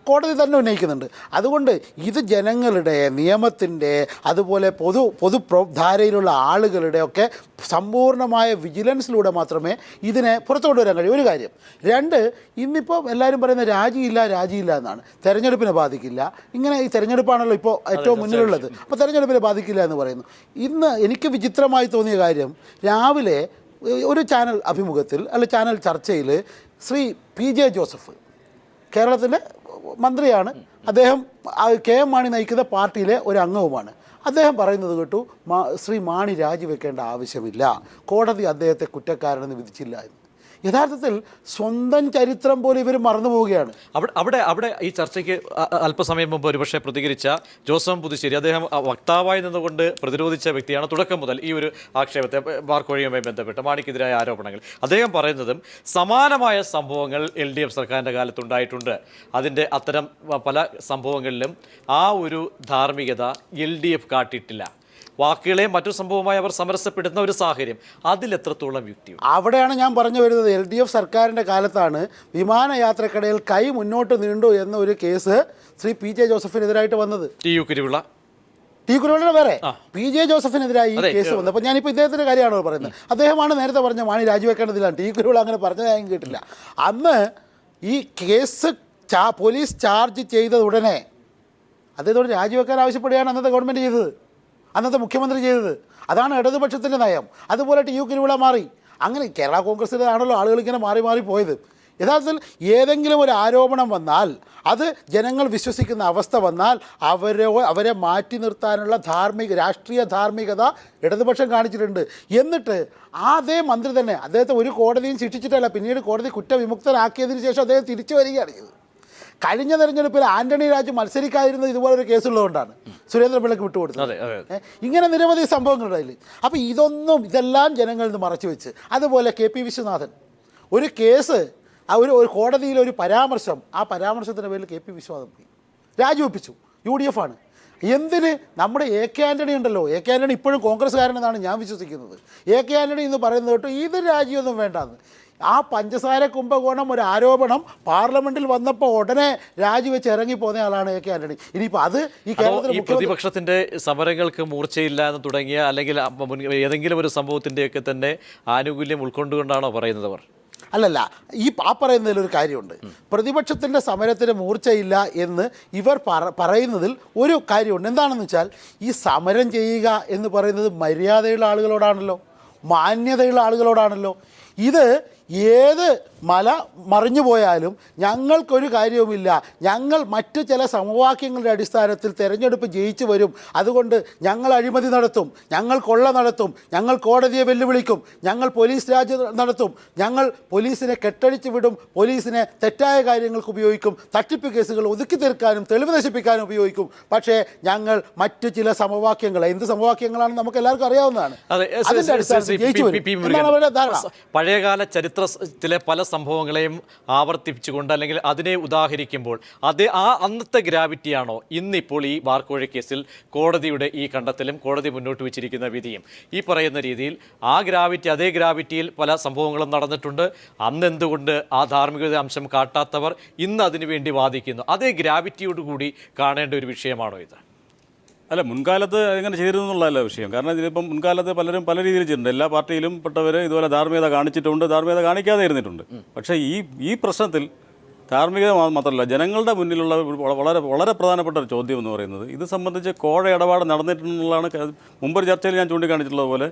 B: കോടതി തന്നെ ഉന്നയിക്കുന്നുണ്ട്. അതുകൊണ്ട് ഇത് ജനങ്ങളുടെ, നിയമത്തിൻ്റെ, അതുപോലെ പൊതുധാരയിലുള്ള ആളുകളുടെ ഒക്കെ സമ്പൂർണ്ണമായ വിജിലൻസിലൂടെ മാത്രമേ ഇതിനെ പുറത്തു കൊണ്ടുവരാൻ കഴിയൂ. ഒരു കാര്യം. രണ്ട്, ഇന്നിപ്പോൾ എല്ലാവരും പറയുന്നത് രാജിയില്ല എന്നാണ്. തെരഞ്ഞെടുപ്പിനെ ബാധിക്കില്ല. ഇങ്ങനെ ഈ തെരഞ്ഞെടുപ്പാണല്ലോ ഇപ്പോൾ ഏറ്റവും മുന്നിലുള്ളത്. അപ്പോൾ തെരഞ്ഞെടുപ്പിനെ ബാധിക്കില്ല എന്ന് പറയുന്നു. ഇന്ന് എനിക്ക് വിചിത്രമായി തോന്നിയ കാര്യം, രാവിലെ ഒരു ചാനൽ അഭിമുഖത്തിൽ ചാനൽ ചർച്ചയിൽ ശ്രീ PJ ജോസഫ്, കേരളത്തിൻ്റെ മന്ത്രിയാണ് അദ്ദേഹം, KM മാണി നയിക്കുന്ന പാർട്ടിയിലെ ഒരു അംഗവുമാണ്. അദ്ദേഹം പറയുന്നത് കേട്ടു, ശ്രീ മാണി രാജിവെക്കേണ്ട ആവശ്യമില്ല, കോടതി അദ്ദേഹത്തെ കുറ്റക്കാരനെന്ന് വിധിച്ചില്ല എന്ന്. യഥാർത്ഥത്തിൽ സ്വന്തം ചരിത്രം പോലെ ഇവർ മറന്നു പോവുകയാണ്.
A: അവിടെ ഈ ചർച്ചയ്ക്ക് അല്പസമയം മുമ്പ് ഒരുപക്ഷെ പ്രതികരിച്ച ജോസഫ് പുതുശ്ശേരി, അദ്ദേഹം വക്താവായി നിന്നുകൊണ്ട് പ്രതിരോധിച്ച വ്യക്തിയാണ് തുടക്കം മുതൽ ഈ ഒരു ആക്ഷേപത്തെ ബാർക്കോഴയുമായി ബന്ധപ്പെട്ട് മാണിക്കെതിരായ ആരോപണങ്ങൾ. അദ്ദേഹം പറയുന്നതും സമാനമായ സംഭവങ്ങൾ LDF സർക്കാരിൻ്റെ കാലത്തുണ്ടായിട്ടുണ്ട്. അതിൻ്റെ അത്തരം പല സംഭവങ്ങളിലും ആ ഒരു ധാർമ്മികത LDF കാട്ടിയിട്ടില്ല. വാക്കുകളെ മറ്റു സംഭവമായി അവർ സമരസപ്പെടുന്ന ഒരു സാഹചര്യം, അതിലെത്രത്തോളം യുക്തി?
B: അവിടെയാണ് ഞാൻ പറഞ്ഞു വരുന്നത്. LDF സർക്കാരിൻ്റെ കാലത്താണ് വിമാനയാത്രക്കിടയിൽ കൈ മുന്നോട്ട് നീണ്ടു എന്ന ഒരു കേസ് ശ്രീ PJ ജോസഫിനെതിരായിട്ട് വന്നത്.
A: TU
B: കുരുവിള വേറെ, PJ ജോസഫിനെതിരായി ഈ കേസ് വന്നത്. അപ്പോൾ ഞാനിപ്പോൾ ഇദ്ദേഹത്തിൻ്റെ കാര്യമാണോ പറയുന്നത്. അദ്ദേഹമാണ് നേരത്തെ പറഞ്ഞ മാണി രാജിവെക്കേണ്ടതിലാണ്. കുരുവിള അങ്ങനെ പറഞ്ഞതായും കേട്ടില്ല. അന്ന് ഈ കേസ് പോലീസ് ചാർജ് ചെയ്തത് ഉടനെ അദ്ദേഹത്തോട് രാജിവെക്കാൻ ആവശ്യപ്പെടുകയാണ് അന്നത്തെ ഗവൺമെൻറ് ചെയ്തത്, അന്നത്തെ മുഖ്യമന്ത്രി ചെയ്തത്. അതാണ് ഇടതുപക്ഷത്തിൻ്റെ നയം. അതുപോലെ TU കുരുവിള മാറി. അങ്ങനെ കേരള കോൺഗ്രസിലാണല്ലോ ആളുകൾ ഇങ്ങനെ മാറി പോയത്. യഥാർത്ഥത്തിൽ ഏതെങ്കിലും ഒരു ആരോപണം വന്നാൽ, അത് ജനങ്ങൾ വിശ്വസിക്കുന്ന അവസ്ഥ വന്നാൽ അവരെ മാറ്റി നിർത്താനുള്ള രാഷ്ട്രീയ ധാർമ്മികത ഇടതുപക്ഷം കാണിച്ചിട്ടുണ്ട്. എന്നിട്ട് അതേ മന്ത്രി തന്നെ അദ്ദേഹത്തെ ഒരു കോടതിയും ശിക്ഷിച്ചിട്ടല്ല, പിന്നീട് കോടതി കുറ്റവിമുക്തനാക്കിയതിന് ശേഷം അദ്ദേഹം തിരിച്ചു വരികയാണ് ചെയ്തത്. കഴിഞ്ഞ തെരഞ്ഞെടുപ്പിൽ ആന്റണി രാജു മത്സരിക്കാതിരുന്നത് ഇതുപോലൊരു കേസുള്ളതുകൊണ്ടാണ് സുരേന്ദ്രപിള്ളയ്ക്ക് വിട്ടുകൊടുത്തത്. ഇങ്ങനെ നിരവധി സംഭവങ്ങളുണ്ടായില്ലേ. അപ്പോൾ ഇതെല്ലാം ജനങ്ങളിൽ നിന്ന് മറച്ചു വെച്ച്, അതുപോലെ KP വിശ്വനാഥൻ ഒരു കേസ്, ഒരു കോടതിയിൽ ഒരു പരാമർശം, ആ പരാമർശത്തിൻ്റെ പേരിൽ KP വിശ്വനാഥൻ പോയി രാജിവെപ്പിച്ചു. UDF ആണ്. എന്തിന്? നമ്മുടെ AK ആൻ്റണി ഉണ്ടല്ലോ, AK ആൻ്റണി ഇപ്പോഴും കോൺഗ്രസ്സുകാരനെന്നാണ് ഞാൻ വിശ്വസിക്കുന്നത്. AK ആൻ്റണി എന്ന് പറയുന്നത് കേട്ടോ ഇത് രാജിയൊന്നും വേണ്ടാന്ന്. ആ പഞ്ചസാര കുംഭകോണം ഒരു ആരോപണം പാർലമെന്റിൽ വന്നപ്പോൾ ഉടനെ രാജിവെച്ച് ഇറങ്ങിപ്പോന്ന ആളാണ് AK ആൻ്റണി. ഇനിയിപ്പോൾ അത് ഈ കേരളത്തിൽ
A: പ്രതിപക്ഷത്തിന്റെ സമരങ്ങൾക്ക് മൂർച്ചയില്ല എന്ന് തുടങ്ങിയ, അല്ലെങ്കിൽ ഏതെങ്കിലും ഒരു സംഭവത്തിൻ്റെയൊക്കെ തന്നെ ആനുകൂല്യം ഉൾക്കൊണ്ടുകൊണ്ടാണോ പറയുന്നത് അവർ?
B: അല്ലല്ല, ആ പറയുന്നതിലൊരു കാര്യമുണ്ട്. പ്രതിപക്ഷത്തിൻ്റെ സമരത്തിന് മൂർച്ചയില്ല എന്ന് ഇവർ പറയുന്നതിൽ ഒരു കാര്യമുണ്ട്. എന്താണെന്ന് വെച്ചാൽ, ഈ സമരം ചെയ്യുക എന്ന് പറയുന്നത് മര്യാദയുള്ള ആളുകളോടാണല്ലോ, മാന്യതയുള്ള ആളുകളോടാണല്ലോ. ഇത് ഏത് മല മറിഞ്ഞു പോയാലും ഞങ്ങൾക്കൊരു കാര്യവുമില്ല, ഞങ്ങൾ മറ്റ് ചില സമവാക്യങ്ങളുടെ അടിസ്ഥാനത്തിൽ തെരഞ്ഞെടുപ്പ് ജയിച്ചു വരും, അതുകൊണ്ട് ഞങ്ങൾ അഴിമതി നടത്തും, ഞങ്ങൾ കൊള്ള നടത്തും, ഞങ്ങൾ കോടതിയെ വെല്ലുവിളിക്കും, ഞങ്ങൾ പോലീസ് രാജ് നടത്തും, ഞങ്ങൾ പോലീസിനെ കെട്ടടിച്ച് വിടും, പോലീസിനെ തെറ്റായ കാര്യങ്ങൾക്ക് ഉപയോഗിക്കും, തട്ടിപ്പ് കേസുകൾ ഒതുക്കി തീർക്കാനും തെളിവ് നശിപ്പിക്കാനും ഉപയോഗിക്കും. പക്ഷേ ഞങ്ങൾ മറ്റ് ചില സമവാക്യങ്ങൾ, എന്ത് സമവാക്യങ്ങളാണെന്ന് നമുക്ക് എല്ലാവർക്കും അറിയാവുന്നതാണ്, അതിൻ്റെ അടിസ്ഥാനത്തിൽ ജയിച്ചു വരും എന്നാണ് അവരുടെ ധാരണ.
A: പഴയകാല ചരിത്രത്തിലെ പല സംഭവങ്ങളെയും ആവർത്തിച്ചുകൊണ്ട് അല്ലെങ്കിൽ അതിനെ ഉദാഹരിക്കുമ്പോൾ അന്നത്തെ ഗ്രാവിറ്റിയാണോ ഇന്നിപ്പോൾ ഈ ബാർക്കോഴ കേസിൽ കോടതിയുടെ ഈ കണ്ടെത്തലും കോടതി മുന്നോട്ട് വെച്ചിരിക്കുന്ന വിധിയും ഈ പറയുന്ന രീതിയിൽ അതേ ഗ്രാവിറ്റിയിൽ പല സംഭവങ്ങളും നടന്നിട്ടുണ്ട്. അന്ന് എന്തുകൊണ്ട് ആ ധാർമ്മികത അംശം കാട്ടാത്തവർ ഇന്ന് അതിനുവേണ്ടി വാദിക്കുന്നു? അതേ ഗ്രാവിറ്റിയോടുകൂടി കാണേണ്ട ഒരു വിഷയമാണോ ഇത്?
D: അല്ല, മുൻകാലത്ത് എങ്ങനെ ചെയ്തിരുന്നു എന്നുള്ളതല്ല വിഷയം. കാരണം ഇതിപ്പം മുൻകാലത്ത് പലരും പല രീതിയിൽ ചെയ്തിട്ടുണ്ട്. എല്ലാ പാർട്ടിയിലും പെട്ടവർ ഇതുപോലെ ധാർമ്മികത കാണിച്ചിട്ടുണ്ട്, ധാർമ്മികത കാണിക്കാതെ ഇരുന്നിട്ടുണ്ട്. പക്ഷേ ഈ പ്രശ്നത്തിൽ ധാർമ്മികത മാത്രമല്ല, ജനങ്ങളുടെ മുന്നിലുള്ള വളരെ വളരെ പ്രധാനപ്പെട്ട ഒരു ചോദ്യം എന്ന് പറയുന്നത് ഇത് സംബന്ധിച്ച് കോഴ ഇടപാട് നടന്നിട്ടുണ്ടെന്നുള്ളതാണ്. മുമ്പൊരു ചർച്ചയിൽ ഞാൻ ചൂണ്ടിക്കാണിച്ചിട്ടുള്ളതുപോലെ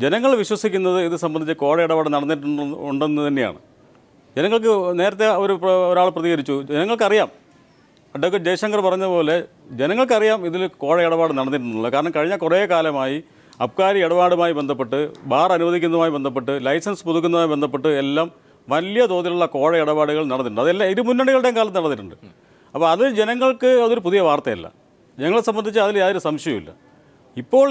D: ജനങ്ങൾ വിശ്വസിക്കുന്നത് ഇത് സംബന്ധിച്ച് കോഴ ഇടപാട് നടന്നിട്ടുണ്ടെന്ന് തന്നെയാണ്. ജനങ്ങൾക്ക് നേരത്തെ ഒരാൾ പ്രതികരിച്ചു, ജനങ്ങൾക്കറിയാം, അഡ്വക്കേറ്റ് ജയശങ്കർ പറഞ്ഞതുപോലെ ജനങ്ങൾക്കറിയാം ഇതിൽ കോഴ ഇടപാട് നടന്നിട്ടുണ്ടല്ലോ. കാരണം കഴിഞ്ഞ കുറേ കാലമായി അബ്കാരി ഇടപാടുമായി ബന്ധപ്പെട്ട്, ബാർ അനുവദിക്കുന്നതുമായി ബന്ധപ്പെട്ട്, ലൈസൻസ് പുതുക്കുന്നതുമായി ബന്ധപ്പെട്ട് എല്ലാം വലിയ തോതിലുള്ള കോഴ ഇടപാടുകൾ നടന്നിട്ടുണ്ട്. അതെല്ലാം ഇരു മുന്നണികളുടെയും കാലത്ത് നടന്നിട്ടുണ്ട്. അപ്പോൾ അത് ജനങ്ങൾക്ക് അതൊരു പുതിയ വാർത്തയല്ല. ഞങ്ങളെ സംബന്ധിച്ച് അതിൽ യാതൊരു സംശയവുമില്ല. ഇപ്പോൾ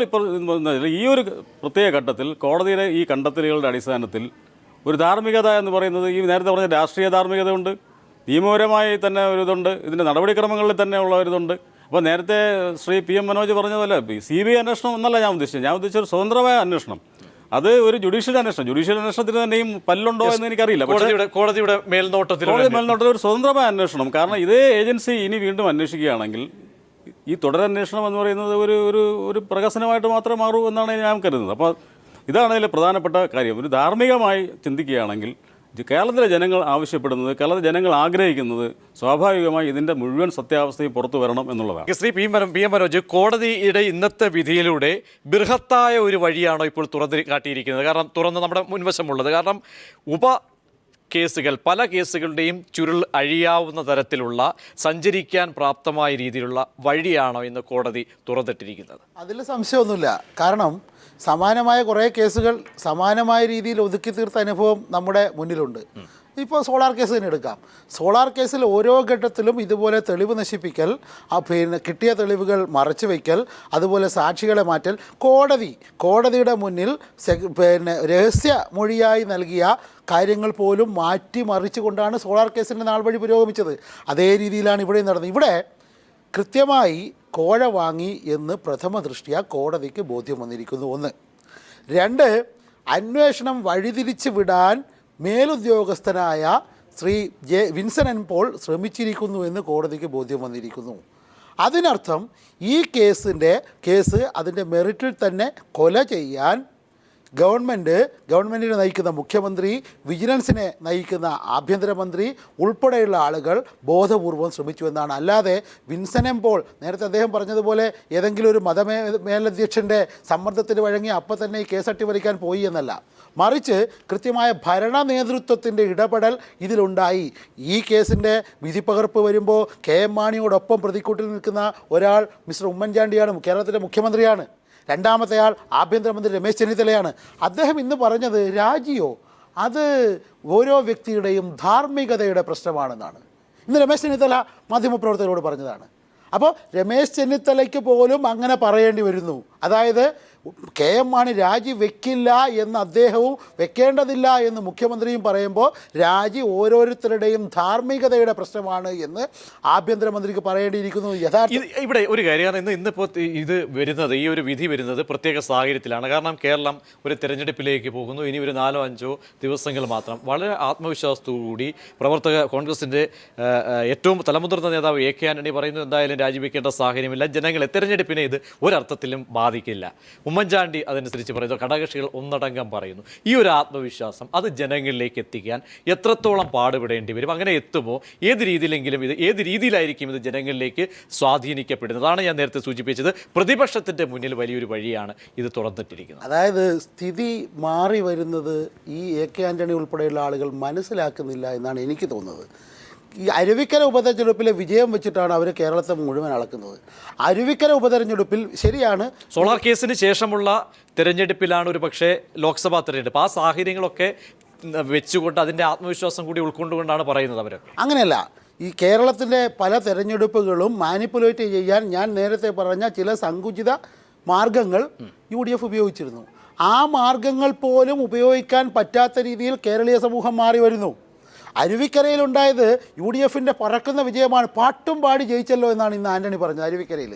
D: ഈ ഒരു പ്രത്യേക ഘട്ടത്തിൽ കോടതിയുടെ ഈ കണ്ടെത്തലുകളുടെ അടിസ്ഥാനത്തിൽ ഒരു ധാർമ്മികത എന്ന് പറയുന്നത് ഈ നേരത്തെ പറഞ്ഞ രാഷ്ട്രീയ ധാർമ്മികതയുണ്ട്, നിയമപരമായി തന്നെ ഒരിതുണ്ട്, ഇതിൻ്റെ നടപടിക്രമങ്ങളിൽ തന്നെ ഉള്ള ഒരിതുണ്ട്. അപ്പോൾ നേരത്തെ ശ്രീ PM മനോജ് പറഞ്ഞതുപോലെ CBI അന്വേഷണം എന്നല്ല ഞാൻ ഉദ്ദേശിച്ചത് ഒരു സ്വതന്ത്രമായ അന്വേഷണം. അത് ഒരു ജുഡീഷ്യൽ അന്വേഷണത്തിന് തന്നെയും പല്ലുണ്ടോ എന്ന് എനിക്കറിയില്ല.
A: കോടതിയുടെ മേൽനോട്ടത്തിൽ
D: ഒരു സ്വതന്ത്രമായ അന്വേഷണം. കാരണം ഇതേ ഏജൻസി ഇനി വീണ്ടും അന്വേഷിക്കുകയാണെങ്കിൽ ഈ തുടരന്വേഷണം എന്ന് പറയുന്നത് ഒരു പ്രഹസനമായിട്ട് മാത്രമേ മാറൂ എന്നാണ് ഞാൻ കരുതുന്നത്. അപ്പോൾ ഇതാണ് അതിലെ പ്രധാനപ്പെട്ട കാര്യം. ഒരു ധാർമ്മികമായി ചിന്തിക്കുകയാണെങ്കിൽ കേരളത്തിലെ ജനങ്ങൾ ആവശ്യപ്പെടുന്നത്, കേരളത്തിലെ ജനങ്ങൾ ആഗ്രഹിക്കുന്നത് സ്വാഭാവികമായി ഇതിൻ്റെ മുഴുവൻ സത്യാവസ്ഥയും പുറത്തു വരണം എന്നുള്ളതാണ്.
A: ശ്രീ PM മനോജ്, കോടതിയുടെ ഇന്നത്തെ വിധിയിലൂടെ ബൃഹത്തായ ഒരു വഴിയാണോ ഇപ്പോൾ തുറന്ന് കാട്ടിയിരിക്കുന്നത്? കാരണം തുറന്ന് നമ്മുടെ മുൻവശമുള്ളത്, കാരണം കേസുകൾ, പല കേസുകളുടെയും ചുരുൾ അഴിയാവുന്ന തരത്തിലുള്ള സഞ്ചരിക്കാൻ പ്രാപ്തമായ രീതിയിലുള്ള വഴിയാണോ ഇന്ന് കോടതി തുറന്നിട്ടിരിക്കുന്നത്?
B: അതിൽ സംശയമൊന്നുമില്ല. കാരണം സമാനമായ കുറേ കേസുകൾ സമാനമായ രീതിയിൽ ഒതുക്കി തീർത്ത അനുഭവം നമ്മുടെ മുന്നിലുണ്ട്. ഇപ്പോൾ സോളാർ കേസ് തന്നെ എടുക്കാം. സോളാർ കേസിൽ ഓരോ ഘട്ടത്തിലും ഇതുപോലെ തെളിവ് നശിപ്പിക്കൽ, പിന്നെ കിട്ടിയ തെളിവുകൾ മറച്ചു വയ്ക്കൽ, അതുപോലെ സാക്ഷികളെ മാറ്റൽ, കോടതിയുടെ മുന്നിൽ പിന്നെ രഹസ്യമൊഴിയായി നൽകിയ കാര്യങ്ങൾ പോലും മാറ്റി കൊണ്ടാണ് സോളാർ കേസിൻ്റെ നാൾ വഴി പുരോഗമിച്ചത്. അതേ രീതിയിലാണ് ഇവിടെ നടന്നത്. ഇവിടെ കൃത്യമായി കോഴ വാങ്ങി എന്ന് പ്രഥമ ദൃഷ്ട്യാ കോടതിക്ക് ബോധ്യം വന്നിരിക്കുന്നു. 1. 2, അന്വേഷണം വഴിതിരിച്ച് വിടാൻ മേലുദ്യോഗസ്ഥനായ ശ്രീ വിൻസൻ എൻ പോൾ ശ്രമിച്ചിരിക്കുന്നു എന്ന് കോടതിക്ക് ബോധ്യം വന്നിരിക്കുന്നു. അതിനർത്ഥം ഈ കേസ് അതിൻ്റെ മെറിറ്റിൽ തന്നെ കൊല ചെയ്യാൻ ഗവൺമെൻറ്റിനെ നയിക്കുന്ന മുഖ്യമന്ത്രി, വിജിലൻസിനെ നയിക്കുന്ന ആഭ്യന്തരമന്ത്രി ഉൾപ്പെടെയുള്ള ആളുകൾ ബോധപൂർവം ശ്രമിച്ചു എന്നാണ്. അല്ലാതെ വിൻസൻ എം പോൾ നേരത്തെ അദ്ദേഹം പറഞ്ഞതുപോലെ ഏതെങ്കിലും ഒരു മേലധ്യക്ഷൻ്റെ സമ്മർദ്ദത്തിന് വഴങ്ങി അപ്പം തന്നെ ഈ കേസ് അട്ടിമറിക്കാൻ പോയി എന്നല്ല. മറിച്ച് കൃത്യമായ ഭരണ നേതൃത്വത്തിൻ്റെ ഇടപെടൽ ഇതിലുണ്ടായി. ഈ കേസിൻ്റെ വിധിപ്പകർപ്പ് വരുമ്പോൾ KM മാണിയോടൊപ്പം പ്രതിക്കൂട്ടിൽ നിൽക്കുന്ന ഒരാൾ മിസ്റ്റർ ഉമ്മൻചാണ്ടിയാണ്, കേരളത്തിലെ മുഖ്യമന്ത്രിയാണ്. രണ്ടാമത്തെ ആൾ ആഭ്യന്തരമന്ത്രി രമേശ് ചെന്നിത്തലയാണ്. അദ്ദേഹം ഇന്ന് പറഞ്ഞത് രാജിയോ അത് ഓരോ വ്യക്തിയുടെയും ധാർമ്മികതയുടെ പ്രശ്നമാണെന്നാണ് ഇന്ന് രമേശ് ചെന്നിത്തല മാധ്യമപ്രവർത്തകരോട് പറഞ്ഞതാണ്. അപ്പോൾ രമേശ് ചെന്നിത്തലയ്ക്ക് പോലും അങ്ങനെ പറയേണ്ടി വരുന്നു. അതായത് KM മാണി രാജി വെക്കില്ല എന്ന് അദ്ദേഹവും വെക്കേണ്ടതില്ല എന്ന് മുഖ്യമന്ത്രിയും പറയുമ്പോൾ രാജി ഓരോരുത്തരുടെയും ധാർമ്മികതയുടെ പ്രശ്നമാണ് എന്ന് ആഭ്യന്തരമന്ത്രിക്ക് പറയേണ്ടിയിരിക്കുന്നു.
A: ഇവിടെ ഒരു കാര്യമാണ്, ഇന്നിപ്പോൾ ഈ ഒരു വിധി വരുന്നത് പ്രത്യേക സാഹചര്യത്തിലാണ്. കാരണം കേരളം ഒരു തെരഞ്ഞെടുപ്പിലേക്ക് പോകുന്നു. ഇനി ഒരു 4-5 ദിവസങ്ങൾ മാത്രം. വളരെ ആത്മവിശ്വാസത്തോടുകൂടി കോൺഗ്രസിൻ്റെ ഏറ്റവും തലമുതിർന്ന നേതാവ് AK ആന്റണി പറയുന്നു, എന്തായാലും രാജിവെക്കേണ്ട സാഹചര്യമില്ല, ജനങ്ങളെ തെരഞ്ഞെടുപ്പിനെ ഇത് ഒരർത്ഥത്തിലും ബാധിക്കില്ല. ഉമ്മൻചാണ്ടി അതനുസരിച്ച് പറയുന്നു, ഘടകകക്ഷികൾ ഒന്നടങ്കം പറയുന്നു. ഈ ഒരു ആത്മവിശ്വാസം അത് ജനങ്ങളിലേക്ക് എത്തിക്കാൻ എത്രത്തോളം പാടുപെടേണ്ടി വരും? അങ്ങനെ എത്തുമോ? ഏത് രീതിയിലായിരിക്കും ഇത് ജനങ്ങളിലേക്ക് സ്വാധീനിക്കപ്പെടുന്നത്? അതാണ് ഞാൻ നേരത്തെ സൂചിപ്പിച്ചത്. പ്രതിപക്ഷത്തിൻ്റെ മുന്നിൽ വലിയൊരു വഴിയാണ് ഇത് തുറന്നിട്ടിരിക്കുന്നത്.
B: അതായത് സ്ഥിതി മാറി വരുന്നത് ഈ AK ആന്റണി ഉൾപ്പെടെയുള്ള ആളുകൾ മനസ്സിലാക്കുന്നില്ല എന്നാണ് എനിക്ക് തോന്നുന്നത്. ഈ അരുവിക്കര ഉപതെരഞ്ഞെടുപ്പിലെ വിജയം വെച്ചിട്ടാണ് അവർ കേരളത്തെ മുഴുവൻ അളക്കുന്നത്. അരുവിക്കര ഉപതെരഞ്ഞെടുപ്പിൽ ശരിയാണ്,
A: സോളാർ കേസിന് ശേഷമുള്ള തെരഞ്ഞെടുപ്പിലാണ് ഒരു പക്ഷേ ലോക്സഭാ തെരഞ്ഞെടുപ്പ്. ആ സാഹചര്യങ്ങളൊക്കെ വെച്ചുകൊണ്ട് അതിൻ്റെ ആത്മവിശ്വാസം കൂടി ഉൾക്കൊണ്ടുകൊണ്ടാണ് പറയുന്നത് അവർ.
B: അങ്ങനെയല്ല, ഈ കേരളത്തിൻ്റെ പല തെരഞ്ഞെടുപ്പുകളും മാനിപ്പുലേറ്റ് ചെയ്യാൻ ഞാൻ നേരത്തെ പറഞ്ഞ ചില സങ്കുചിത മാർഗങ്ങൾ UDF ഉപയോഗിച്ചിരുന്നു. ആ മാർഗങ്ങൾ പോലും ഉപയോഗിക്കാൻ പറ്റാത്ത രീതിയിൽ കേരളീയ സമൂഹം മാറി വരുന്നു. അരുവിക്കരയിലുണ്ടായത് യു ഡി എഫിൻ്റെ പറക്കുന്ന വിജയമാണ്. പാട്ടും പാടി ജയിച്ചല്ലോ എന്നാണ് ഇന്ന് ആൻ്റണി പറഞ്ഞത്. അരുവിക്കരയിൽ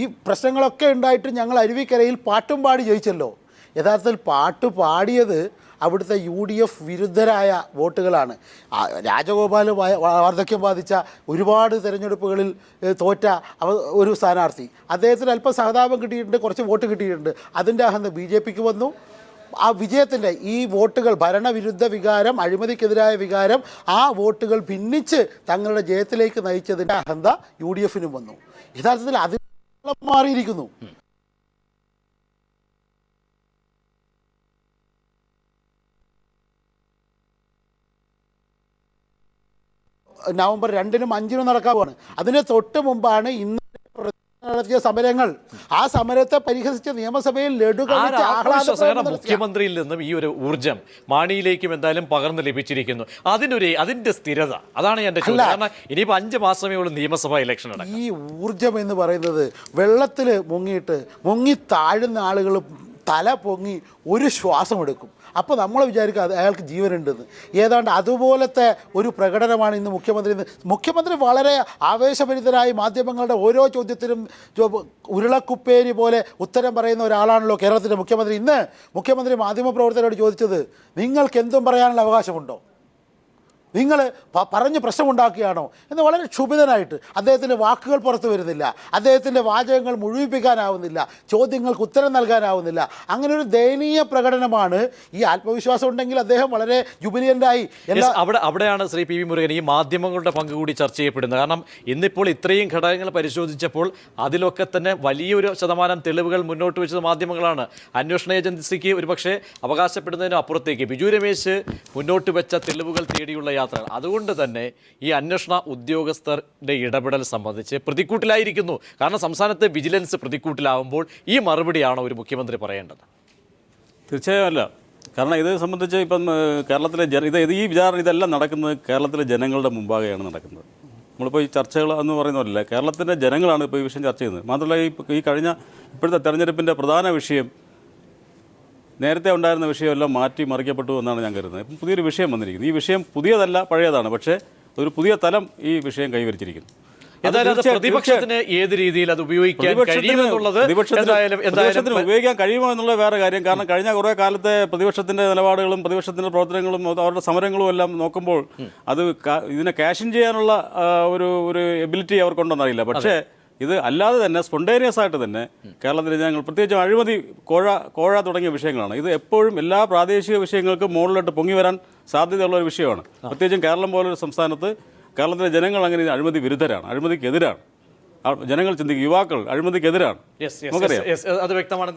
B: ഈ പ്രശ്നങ്ങളൊക്കെ ഉണ്ടായിട്ട് ഞങ്ങൾ അരുവിക്കരയിൽ പാട്ടും പാടി ജയിച്ചല്ലോ. യഥാർത്ഥത്തിൽ പാട്ട് പാടിയത് അവിടുത്തെ UDF വിരുദ്ധരായ വോട്ടുകളാണ്. രാജഗോപാൽ വാർദ്ധക്യം ബാധിച്ച ഒരുപാട് തിരഞ്ഞെടുപ്പുകളിൽ തോറ്റ ഒരു സ്ഥാനാർത്ഥി, അദ്ദേഹത്തിന് അല്പം സഹതാപം കിട്ടിയിട്ടുണ്ട്, കുറച്ച് വോട്ട് കിട്ടിയിട്ടുണ്ട്. അതിൻ്റെ അഹന്ത BJPക്ക് വന്നു. ആ വിജയത്തിൻ്റെ ഈ വോട്ടുകൾ, ഭരണവിരുദ്ധ വികാരം, അഴിമതിക്കെതിരായ വികാരം, ആ വോട്ടുകൾ ഭിന്നിച്ച് തങ്ങളുടെ ജയത്തിലേക്ക് നയിച്ചതിൻ്റെ അഹന്ത UDFനും വന്നു. യഥാർത്ഥത്തിൽ അത് മാറിയിരിക്കുന്നു. നവംബർ 2-നും 5-നും നടക്കാവുകയാണ്. അതിന് തൊട്ട് മുമ്പാണ് ഇന്ന് നടത്തിയ സമരങ്ങൾ. ആ സമരത്തെ പരിഹസിച്ച നിയമസഭയിൽ
A: മുഖ്യമന്ത്രിയിൽ നിന്നും ഈ ഒരു ഊർജം മാണിയിലേക്കും എന്തായാലും പകർന്നു ലഭിച്ചിരിക്കുന്നു. അതിന്റെ സ്ഥിരത, അതാണ് എൻ്റെ ചോദ്യം. കാരണം ഇനിയിപ്പോൾ 5 മാസമേ ഉള്ളൂ നിയമസഭാ ഇലക്ഷൻ.
B: ഈ ഊർജം എന്ന് പറയുന്നത് വെള്ളത്തിൽ മുങ്ങി താഴുന്ന ആളുകൾ തല പൊങ്ങി ഒരു ശ്വാസം എടുക്കും. അപ്പോൾ നമ്മൾ വിചാരിക്കുക അയാൾക്ക് ജീവനുണ്ടെന്ന്. ഏതാണ്ട് അതുപോലത്തെ ഒരു പ്രകടനമാണ് ഇന്ന് മുഖ്യമന്ത്രി വളരെ ആവേശഭരിതരായി മാധ്യമങ്ങളുടെ ഓരോ ചോദ്യത്തിനും ഉരുളക്കുപ്പേരി പോലെ ഉത്തരം പറയുന്ന ഒരാളാണല്ലോ കേരളത്തിൻ്റെ മുഖ്യമന്ത്രി. ഇന്ന് മുഖ്യമന്ത്രി മാധ്യമപ്രവർത്തകരോട് ചോദിച്ചത്, നിങ്ങൾക്ക് എന്തും പറയാനുള്ള അവകാശമുണ്ടോ, നിങ്ങൾ പറഞ്ഞ് പ്രശ്നമുണ്ടാക്കുകയാണോ എന്ന് വളരെ ക്ഷുഭിതനായിട്ട്. അദ്ദേഹത്തിൻ്റെ വാക്കുകൾ പുറത്തു വരുന്നില്ല, അദ്ദേഹത്തിൻ്റെ വാചകങ്ങൾ മുഴുവിപ്പിക്കാനാവുന്നില്ല, ചോദ്യങ്ങൾക്ക് ഉത്തരം നൽകാനാവുന്നില്ല. അങ്ങനെ ഒരു ദയനീയ പ്രകടനമാണ്. ഈ ആത്മവിശ്വാസം ഉണ്ടെങ്കിൽ അദ്ദേഹം വളരെ ജുബിലിയൻ്റായി
A: അവിടെയാണ് ശ്രീ PV മുരുകൻ ഈ മാധ്യമങ്ങളുടെ പങ്ക് കൂടി ചർച്ച ചെയ്യപ്പെടുന്നത്. കാരണം ഇന്നിപ്പോൾ ഇത്രയും ഘടകങ്ങൾ പരിശോധിച്ചപ്പോൾ അതിലൊക്കെ തന്നെ വലിയൊരു ശതമാനം തെളിവുകൾ മുന്നോട്ട് വെച്ചത് മാധ്യമങ്ങളാണ്. അന്വേഷണ ഏജൻസിക്ക് ഒരുപക്ഷെ അവകാശപ്പെടുന്നതിനും അപ്പുറത്തേക്ക് ബിജു രമേശ് മുന്നോട്ട് വെച്ച തെളിവുകൾ തേടിയുള്ള യാത്രകൾ. അതുകൊണ്ട് തന്നെ ഈ അന്വേഷണ ഉദ്യോഗസ്ഥരുടെ ഇടപെടൽ സംബന്ധിച്ച് പ്രതിക്കൂട്ടിലായിരിക്കുന്നു. കാരണം സംസ്ഥാനത്തെ വിജിലൻസ് പ്രതിക്കൂട്ടിലാവുമ്പോൾ ഈ മറുപടിയാണോ ഒരു മുഖ്യമന്ത്രി പറയേണ്ടത്?
D: തീർച്ചയായും അല്ല. കാരണം ഇത് സംബന്ധിച്ച് ഇപ്പം കേരളത്തിലെ ഈ വിചാരണ ഇതെല്ലാം നടക്കുന്നത് കേരളത്തിലെ ജനങ്ങളുടെ മുമ്പാകെയാണ് നടക്കുന്നത്. നമ്മളിപ്പോൾ ഈ ചർച്ചകൾ എന്ന് പറയുന്നതല്ല, കേരളത്തിൻ്റെ ജനങ്ങളാണ് ഇപ്പോൾ ഈ വിഷയം ചർച്ച ചെയ്യുന്നത്. മാത്രമല്ല ഈ കഴിഞ്ഞ ഇപ്പോഴത്തെ തെരഞ്ഞെടുപ്പിൻ്റെ പ്രധാന വിഷയം നേരത്തെ ഉണ്ടായിരുന്ന വിഷയമെല്ലാം മാറ്റി മറിക്കപ്പെട്ടു എന്നാണ് ഞാൻ കരുതുന്നത്. ഇപ്പം പുതിയൊരു വിഷയം വന്നിരിക്കുന്നു. ഈ വിഷയം പുതിയതല്ല, പഴയതാണ്. പക്ഷേ ഒരു പുതിയ തലം ഈ വിഷയം കൈവരിച്ചിരിക്കുന്നു.
A: പ്രതിപക്ഷത്തിന് ഏത് രീതിയിൽ അത് ഉപയോഗിക്കാൻ
D: ഉപയോഗിക്കാൻ കഴിയുമോ എന്നുള്ള വേറെ കാര്യം. കാരണം കഴിഞ്ഞ കുറേ കാലത്തെ പ്രതിപക്ഷത്തിൻ്റെ നിലപാടുകളും പ്രതിപക്ഷത്തിൻ്റെ പ്രവർത്തനങ്ങളും അവരുടെ സമരങ്ങളും എല്ലാം നോക്കുമ്പോൾ അത് ഇതിനെ ക്യാഷ് ഇൻ ചെയ്യാനുള്ള ഒരു എബിലിറ്റി അവർക്കുണ്ടെന്നറിയില്ല. പക്ഷേ ഇത് അല്ലാതെ തന്നെ സ്പോണ്ടേനിയസ് ആയിട്ട് തന്നെ കേരളത്തിലെ ജനങ്ങൾ, പ്രത്യേകിച്ചും അഴിമതി, കോഴ തുടങ്ങിയ വിഷയങ്ങളാണ്. ഇത് എപ്പോഴും എല്ലാ പ്രാദേശിക വിഷയങ്ങൾക്കും മുകളിലോട്ട് പൊങ്ങി വരാൻ സാധ്യതയുള്ള ഒരു വിഷയമാണ്. പ്രത്യേകിച്ചും കേരളം പോലൊരു സംസ്ഥാനത്ത് കേരളത്തിലെ ജനങ്ങൾ അങ്ങനെ അഴിമതി വിരുദ്ധരാണ്, അഴിമതിക്കെതിരാണ്. ജനങ്ങൾ ചിന്തിക്കും, യുവാക്കൾ അഴിമതിക്കെതിരാണ്.
A: അത് വ്യക്തമാണ്.